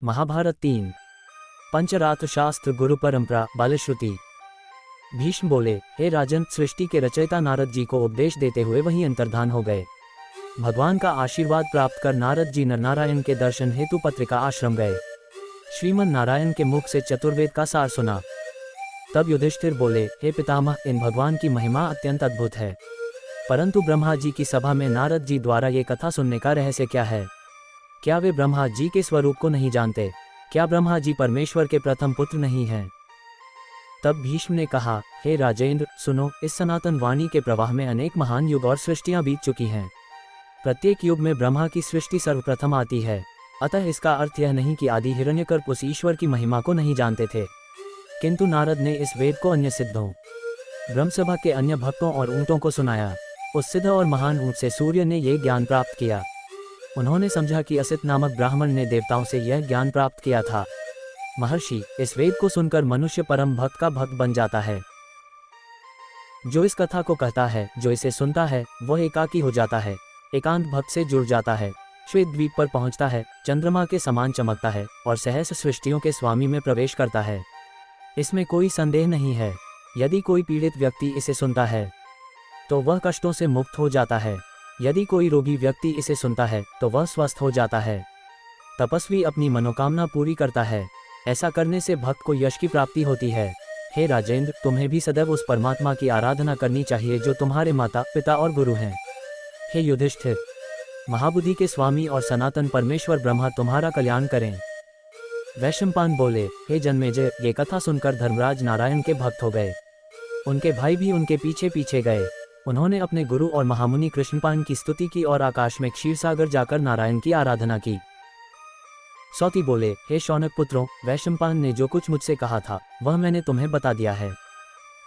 महाभारत 3। पंचरात्र शास्त्र गुरु परंपरा बालश्रुति। भीष्म बोले, हे राजन, सृष्टि के रचयिता नारद जी को उपदेश देते हुए वहीं अंतर्धान हो गए। भगवान का आशीर्वाद प्राप्त कर नारद जी नरनारायण के दर्शन हेतु पत्रिका आश्रम गए। श्रीमन नारायण के मुख से चतुर्वेद का सार सुना। तब युधिष्ठिर बोले, हे पितामह, इन भगवान की महिमा अत्यंत अद्भुत है, परंतु ब्रह्मा जी की सभा में नारद जी द्वारा ये कथा सुनने का रहस्य क्या है? क्या वे ब्रह्मा जी के स्वरूप को नहीं जानते? क्या ब्रह्मा जी परमेश्वर के प्रथम पुत्र नहीं हैं? तब भीष्म ने कहा, हे राजेंद्र, सुनो, इस सनातन वाणी के प्रवाह में अनेक महान युग और सृष्टियां बीत चुकी हैं। प्रत्येक युग में ब्रह्मा की सृष्टि सर्वप्रथम आती है। अतः इसका अर्थ यह नहीं कि आदि हिरण्यगर्भ उस ईश्वर की महिमा को नहीं जानते थे, किंतु नारद ने इस वेद को अन्य सिद्धों, ब्रह्मसभा के अन्य भक्तों और ऊँटों को सुनाया। उस सिद्ध और महान ऊँट से सूर्य ने ये ज्ञान प्राप्त किया। उन्होंने समझा कि असित नामक ब्राह्मण ने देवताओं से यह ज्ञान प्राप्त किया था। महर्षि, इस वेद को सुनकर मनुष्य परम भक्त का भक्त बन जाता है। जो इस कथा को कहता है, जो इसे सुनता है, वह एकाकी हो जाता है, एकांत भक्त से जुड़ जाता है, श्वेत द्वीप पर पहुंचता है, चंद्रमा के समान चमकता है और सहस्र सृष्टियों के स्वामी में प्रवेश करता है। इसमें कोई संदेह नहीं है। यदि कोई पीड़ित व्यक्ति इसे सुनता है तो वह कष्टों से मुक्त हो जाता है। यदि कोई रोगी व्यक्ति इसे सुनता है तो वह स्वस्थ हो जाता है। तपस्वी अपनी मनोकामना पूरी करता है। ऐसा करने से भक्त को यश की प्राप्ति होती है। हे राजेंद्र, तुम्हें भी सदैव उस परमात्मा की आराधना करनी चाहिए जो तुम्हारे माता पिता और गुरु हैं। हे युधिष्ठिर, महाबुद्धि के स्वामी और सनातन परमेश्वर ब्रह्मा तुम्हारा कल्याण करें। वैशंपायन बोले, हे जन्मेजय, ये कथा सुनकर धर्मराज नारायण के भक्त हो गए। उनके भाई भी उनके पीछे पीछे गए। उन्होंने अपने गुरु और महामुनि कृष्णपान की स्तुति की और आकाश में क्षीरसागर जाकर नारायण की आराधना की। सौती बोले, हे शौनक पुत्रों, वैशंपायन ने जो कुछ मुझसे कहा था वह मैंने तुम्हें बता दिया है।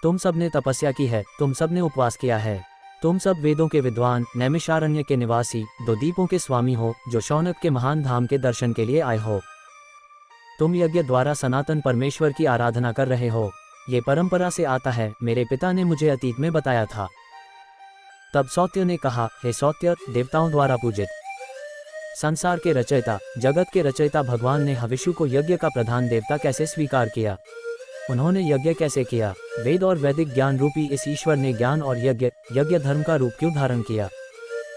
तुम सब ने तपस्या की है, तुम सब ने उपवास किया है, तुम सब वेदों के विद्वान, नैमिषारण्य के निवासी, दो दीपों के स्वामी हो, जो शौनक के महान धाम के दर्शन के लिए आए हो। तुम यज्ञ द्वारा सनातन परमेश्वर की आराधना कर रहे हो। ये परंपरा से आता है, मेरे पिता ने मुझे अतीत में बताया था। तब सौत्य ने कहा, हे सौत्य, देवताओं द्वारा पूजित, संसार के रचयिता, जगत के रचयिता भगवान ने हविष्यु को यज्ञ का प्रधान देवता कैसे स्वीकार किया? उन्होंने यज्ञ कैसे किया? वेद और वैदिक ज्ञान रूपी इस ईश्वर ने ज्ञान और यज्ञ धर्म का रूप क्यों धारण किया?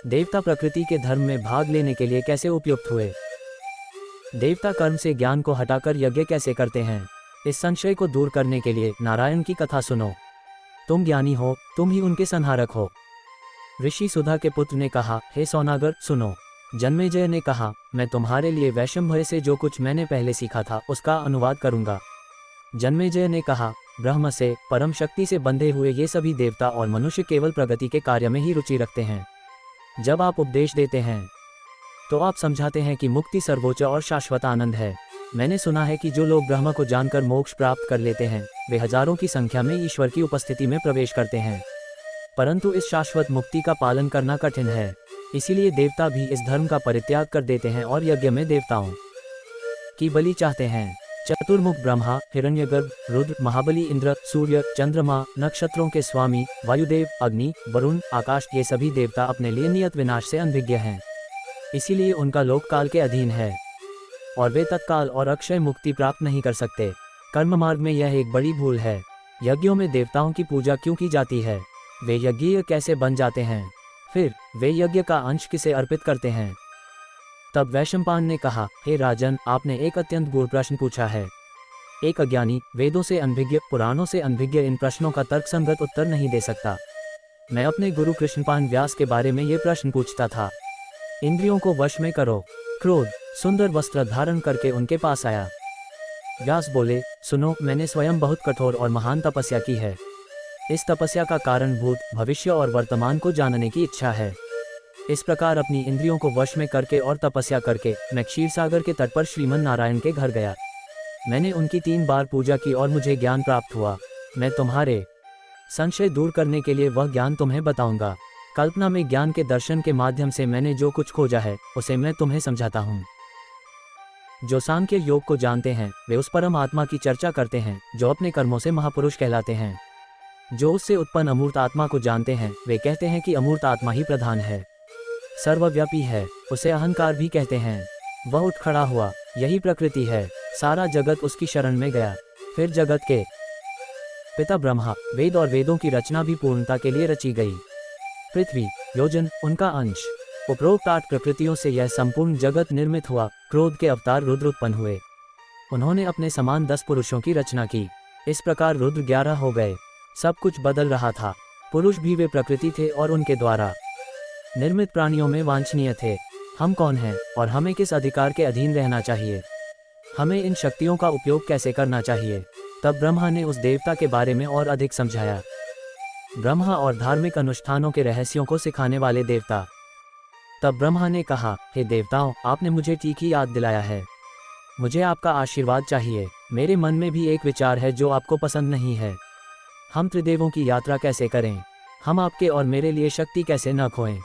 देवता प्रकृति के धर्म में भाग लेने के लिए कैसे उपयुक्त हुए? देवता कर्म से ज्ञान को हटाकर यज्ञ कैसे करते हैं? इस संशय को दूर करने के लिए नारायण की कथा सुनो। तुम ज्ञानी हो, तुम ही उनके संहारक हो। ऋषि सुधा के पुत्र ने कहा, हे सौनागर, सुनो। जन्मेजय ने कहा, मैं तुम्हारे लिए वैशंभय से जो कुछ मैंने पहले सीखा था उसका अनुवाद करूंगा। जन्मेजय ने कहा, ब्रह्म से, परम शक्ति से बंधे हुए ये सभी देवता और मनुष्य केवल प्रगति के कार्य में ही रुचि रखते हैं। जब आप उपदेश देते हैं तो आप समझाते हैं कि मुक्ति सर्वोच्च और शाश्वत आनंद है। मैंने सुना है कि जो लोग ब्रह्म को जानकर मोक्ष प्राप्त कर लेते हैं वे हजारों की संख्या में ईश्वर की उपस्थिति में प्रवेश करते हैं, परंतु इस शाश्वत मुक्ति का पालन करना कठिन है। इसीलिए देवता भी इस धर्म का परित्याग कर देते हैं और यज्ञ में देवताओं की बलि चाहते हैं। चतुर्मुख ब्रह्मा, हिरण्यगर्भ, रुद्र, महाबली, इंद्र, सूर्य, चंद्रमा, नक्षत्रों के स्वामी, वायुदेव, अग्नि, वरुण, आकाश, ये सभी देवता अपने लिए नियत विनाश से अनभिज्ञ हैं। इसीलिए उनका लोक काल के अधीन है और वे तत्काल और अक्षय मुक्ति प्राप्त नहीं कर सकते। कर्म मार्ग में यह एक बड़ी भूल है। यज्ञों में देवताओं की पूजा क्यों की जाती है? वे यज्ञीय कैसे बन जाते हैं? फिर वे यज्ञ का अंश किसे अर्पित करते हैं? तब वैशंपायन ने कहा, हे राजन, आपने एक अत्यंत गूढ़ प्रश्न पूछा है। एक अज्ञानी, वेदों से अनभिज्ञ, पुराणों से अनभिज्ञ इन प्रश्नों का तर्कसंगत उत्तर नहीं दे सकता। मैं अपने गुरु कृष्णपान व्यास के बारे में ये प्रश्न पूछता था। इंद्रियों को वश में करो। क्रोध सुंदर वस्त्र धारण करके उनके पास आया। व्यास बोले, सुनो, मैंने स्वयं बहुत कठोर और महान तपस्या की है। इस तपस्या का कारण भूत, भविष्य और वर्तमान को जानने की इच्छा है। इस प्रकार अपनी इंद्रियों को वश में करके और तपस्या करके मैं क्षीरसागर के तट पर श्रीमन नारायण के घर गया। मैंने उनकी 3 बार पूजा की और मुझे ज्ञान प्राप्त हुआ। मैं तुम्हारे संशय दूर करने के लिए वह ज्ञान तुम्हें बताऊंगा। कल्पना में ज्ञान के दर्शन के माध्यम से मैंने जो कुछ खोजा है उसे मैं तुम्हें समझाता हूँ। जो सांख्य योग को जानते हैं वे उस परम आत्मा की चर्चा करते हैं जो अपने कर्मों से महापुरुष कहलाते हैं। जो उससे उत्पन्न अमूर्त आत्मा को जानते हैं वे कहते हैं कि अमूर्त आत्मा ही प्रधान है, सर्वव्यापी है, उसे अहंकार भी कहते हैं। वह उठ खड़ा हुआ। यही प्रकृति है। सारा जगत उसकी शरण में गया। फिर जगत के पिता ब्रह्मा, वेद और वेदों की रचना भी पूर्णता के लिए रची गई। पृथ्वी, योजन, उनका अंश। उपरोक्त 8 प्रकृतियों से यह संपूर्ण जगत निर्मित हुआ। क्रोध के अवतार रुद्र उत्पन्न हुए। उन्होंने अपने समान 10 पुरुषों की रचना की। इस प्रकार रुद्र 11 हो गए। सब कुछ बदल रहा था। पुरुष भी वे प्रकृति थे और उनके द्वारा निर्मित प्राणियों में वांछनीय थे। हम कौन हैं और हमें किस अधिकार के अधीन रहना चाहिए? हमें इन शक्तियों का उपयोग कैसे करना चाहिए? तब ब्रह्मा ने उस देवता के बारे में और अधिक समझाया। ब्रह्मा और धार्मिक अनुष्ठानों के रहस्यों को सिखाने वाले देवता। तब ब्रह्मा ने कहा, हे देवताओं, आपने मुझे ठीक ही याद दिलाया है। मुझे आपका आशीर्वाद चाहिए। मेरे मन में भी एक विचार है जो आपको पसंद नहीं है। हम त्रिदेवों की यात्रा कैसे करें? हम आपके और मेरे लिए शक्ति कैसे न खोएं?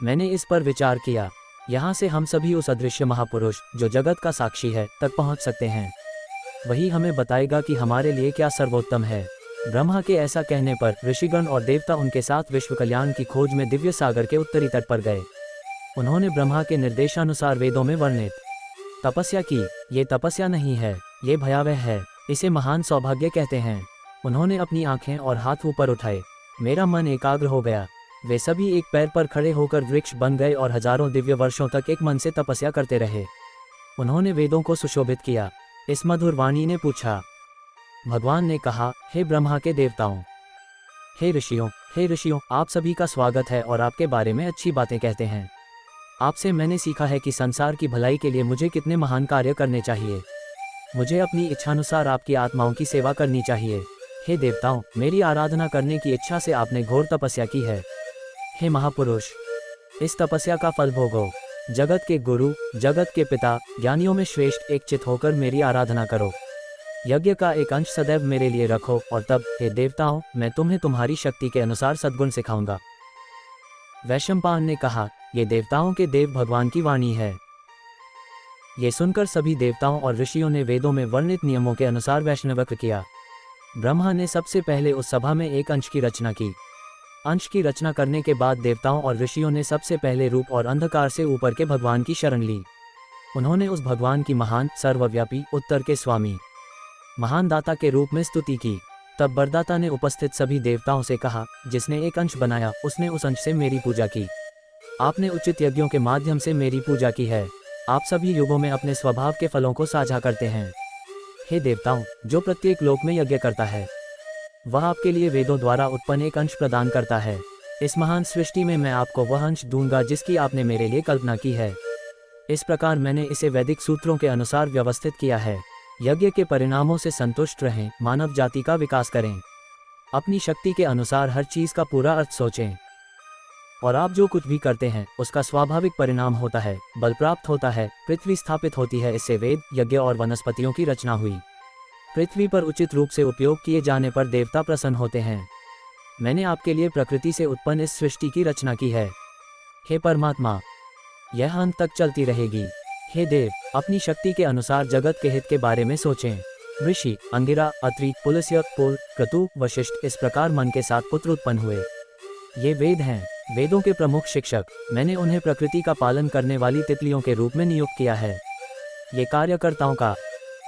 मैंने इस पर विचार किया। यहाँ से हम सभी उस अदृश्य महापुरुष जो जगत का साक्षी है तक पहुँच सकते हैं। वही हमें बताएगा कि हमारे लिए क्या सर्वोत्तम है। ब्रह्मा के ऐसा कहने पर ऋषिगण और देवता उनके साथ विश्व कल्याण की खोज में दिव्य सागर के उत्तरी तट पर गए। उन्होंने ब्रह्मा के निर्देशानुसार वेदों में वर्णित तपस्या की। ये तपस्या नहीं है, ये भयावह है। इसे महान सौभाग्य कहते हैं। उन्होंने अपनी आंखें और हाथ ऊपर उठाए। मेरा मन एकाग्र हो गया। वे सभी एक पैर पर खड़े होकर वृक्ष बन गए और हजारों दिव्य वर्षों तक एक मन से तपस्या करते रहे। उन्होंने वेदों को सुशोभित किया। इस मधुर वाणी ने पूछा। भगवान ने कहा, हे ब्रह्मा के देवताओं, हे ऋषियों, आप सभी का स्वागत है और आपके बारे में अच्छी बातें कहते हैं। आपसे मैंने सीखा है कि संसार की भलाई के लिए मुझे कितने महान कार्य करने चाहिए। मुझे अपनी इच्छानुसार आपकी आत्माओं की सेवा करनी चाहिए। हे देवताओं, मेरी आराधना करने की इच्छा से आपने घोर तपस्या की है। हे महापुरुष, इस तपस्या का फल भोगो। जगत के गुरु, जगत के पिता, ज्ञानियों में श्रेष्ठ एक चित होकर मेरी आराधना करो। यज्ञ का एक अंश सदैव मेरे लिए रखो और तब, हे देवताओं, मैं तुम्हें तुम्हारी शक्ति के अनुसार सद्गुण सिखाऊंगा। वैशंपायन ने कहा, ये देवताओं के देव भगवान की वाणी है। ये सुनकर सभी देवताओं और ऋषियों ने वेदों में वर्णित नियमों के अनुसार वैष्णवक्र किया। ब्रह्मा ने सबसे पहले उस सभा में एक अंश की रचना की। अंश की रचना करने के बाद देवताओं और ऋषियों ने सबसे पहले रूप और अंधकार से ऊपर के भगवान की शरण ली। उन्होंने उस भगवान की महान, सर्वव्यापी, उत्तर के स्वामी, महान दाता के रूप में स्तुति की। तब वरदाता ने उपस्थित सभी देवताओं से कहा, जिसने एक अंश बनाया उसने उस अंश से मेरी पूजा की। आपने उचित यज्ञों के माध्यम से मेरी पूजा की है। आप सभी युगों में अपने स्वभाव के फलों को साझा करते हैं। हे देवताओं, जो प्रत्येक लोक में यज्ञ करता है वह आपके लिए वेदों द्वारा उत्पन्न एक अंश प्रदान करता है। इस महान सृष्टि में मैं आपको वह अंश दूंगा जिसकी आपने मेरे लिए कल्पना की है। इस प्रकार मैंने इसे वैदिक सूत्रों के अनुसार व्यवस्थित किया है। यज्ञ के परिणामों से संतुष्ट रहें, मानव जाति का विकास करें। अपनी शक्ति के अनुसार हर चीज का पूरा अर्थ सोचें और आप जो कुछ भी करते हैं उसका स्वाभाविक परिणाम होता है, बल प्राप्त होता है, पृथ्वी स्थापित होती है। इससे वेद, यज्ञ और वनस्पतियों की रचना हुई। पृथ्वी पर उचित रूप से उपयोग किए जाने पर देवता प्रसन्न होते हैं। मैंने आपके लिए प्रकृति से उत्पन्न इस सृष्टि की रचना की है। हे परमात्मा, यह अंत तक चलती रहेगी। हे देव, अपनी शक्ति के अनुसार जगत के हित के बारे में सोचें। ऋषि, अंगिरा, अत्रि, पुलस्त्य, पुल, क्रतु, वशिष्ठ, इस प्रकार मन के 7 पुत्र उत्पन्न हुए। ये वेद हैं, वेदों के प्रमुख शिक्षक। मैंने उन्हें प्रकृति का पालन करने वाली तितलियों के रूप में नियुक्त किया है। ये कार्यकर्ताओं का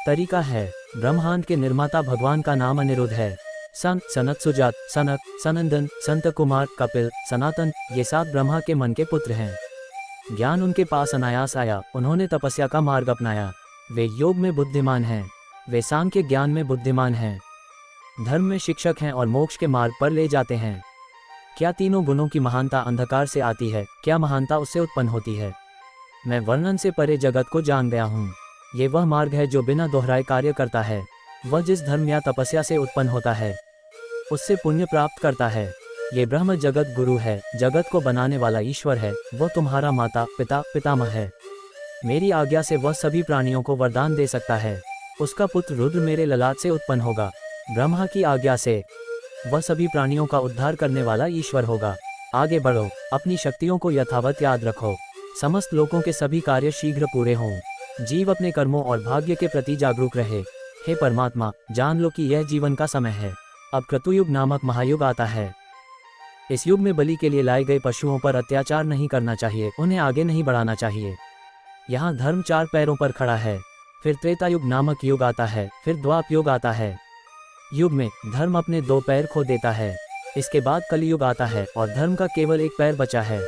तरीका है। ब्रह्मांड के निर्माता भगवान का नाम अनिरुद्ध है। संत, सनत, सुजात, सनक, सनंदन, संत कुमार, कपिल, सनातन, ये 7 ब्रह्मा के मन के पुत्र हैं। ज्ञान उनके पास अनायास आया। उन्होंने तपस्या का मार्ग अपनाया। वे योग में बुद्धिमान हैं। वे सांख्य ज्ञान में बुद्धिमान हैं। धर्म में शिक्षक हैं और मोक्ष के मार्ग पर ले जाते हैं। क्या तीनों गुणों की महानता अंधकार से आती है? क्या महानता उससे उत्पन्न होती है? मैं वर्णन से परे जगत को जान गया हूँ। ये वह मार्ग है जो बिना दोहराए कार्य करता है। वह जिस धर्म या तपस्या से उत्पन्न होता है उससे पुण्य प्राप्त करता है। ये ब्रह्म जगत गुरु है। जगत को बनाने वाला ईश्वर है। वह तुम्हारा माता, पिता, पितामह है। मेरी आज्ञा से वह सभी प्राणियों को वरदान दे सकता है। उसका पुत्र रुद्र मेरे ललाट से उत्पन्न होगा। ब्रह्मा की आज्ञा से वह सभी प्राणियों का उद्धार करने वाला ईश्वर होगा। आगे बढ़ो, अपनी शक्तियों को यथावत याद रखो। समस्त लोगों के सभी कार्य शीघ्र पूरे हों। जीव अपने कर्मों और भाग्य के प्रति जागरूक रहे। हे परमात्मा, जान लो कि यह जीवन का समय है। अब क्रतुयुग नामक महायुग आता है। इस युग में बलि के लिए लाए गए पशुओं पर अत्याचार नहीं करना चाहिए, उन्हें आगे नहीं बढ़ाना चाहिए। यहाँ धर्म 4 पैरों पर खड़ा है। फिर त्रेता युग नामक युग आता है, फिर द्वापर युग आता है। युग में धर्म अपने 2 पैर खो देता है। इसके बाद कलयुग आता है और धर्म का केवल 1 पैर बचा है।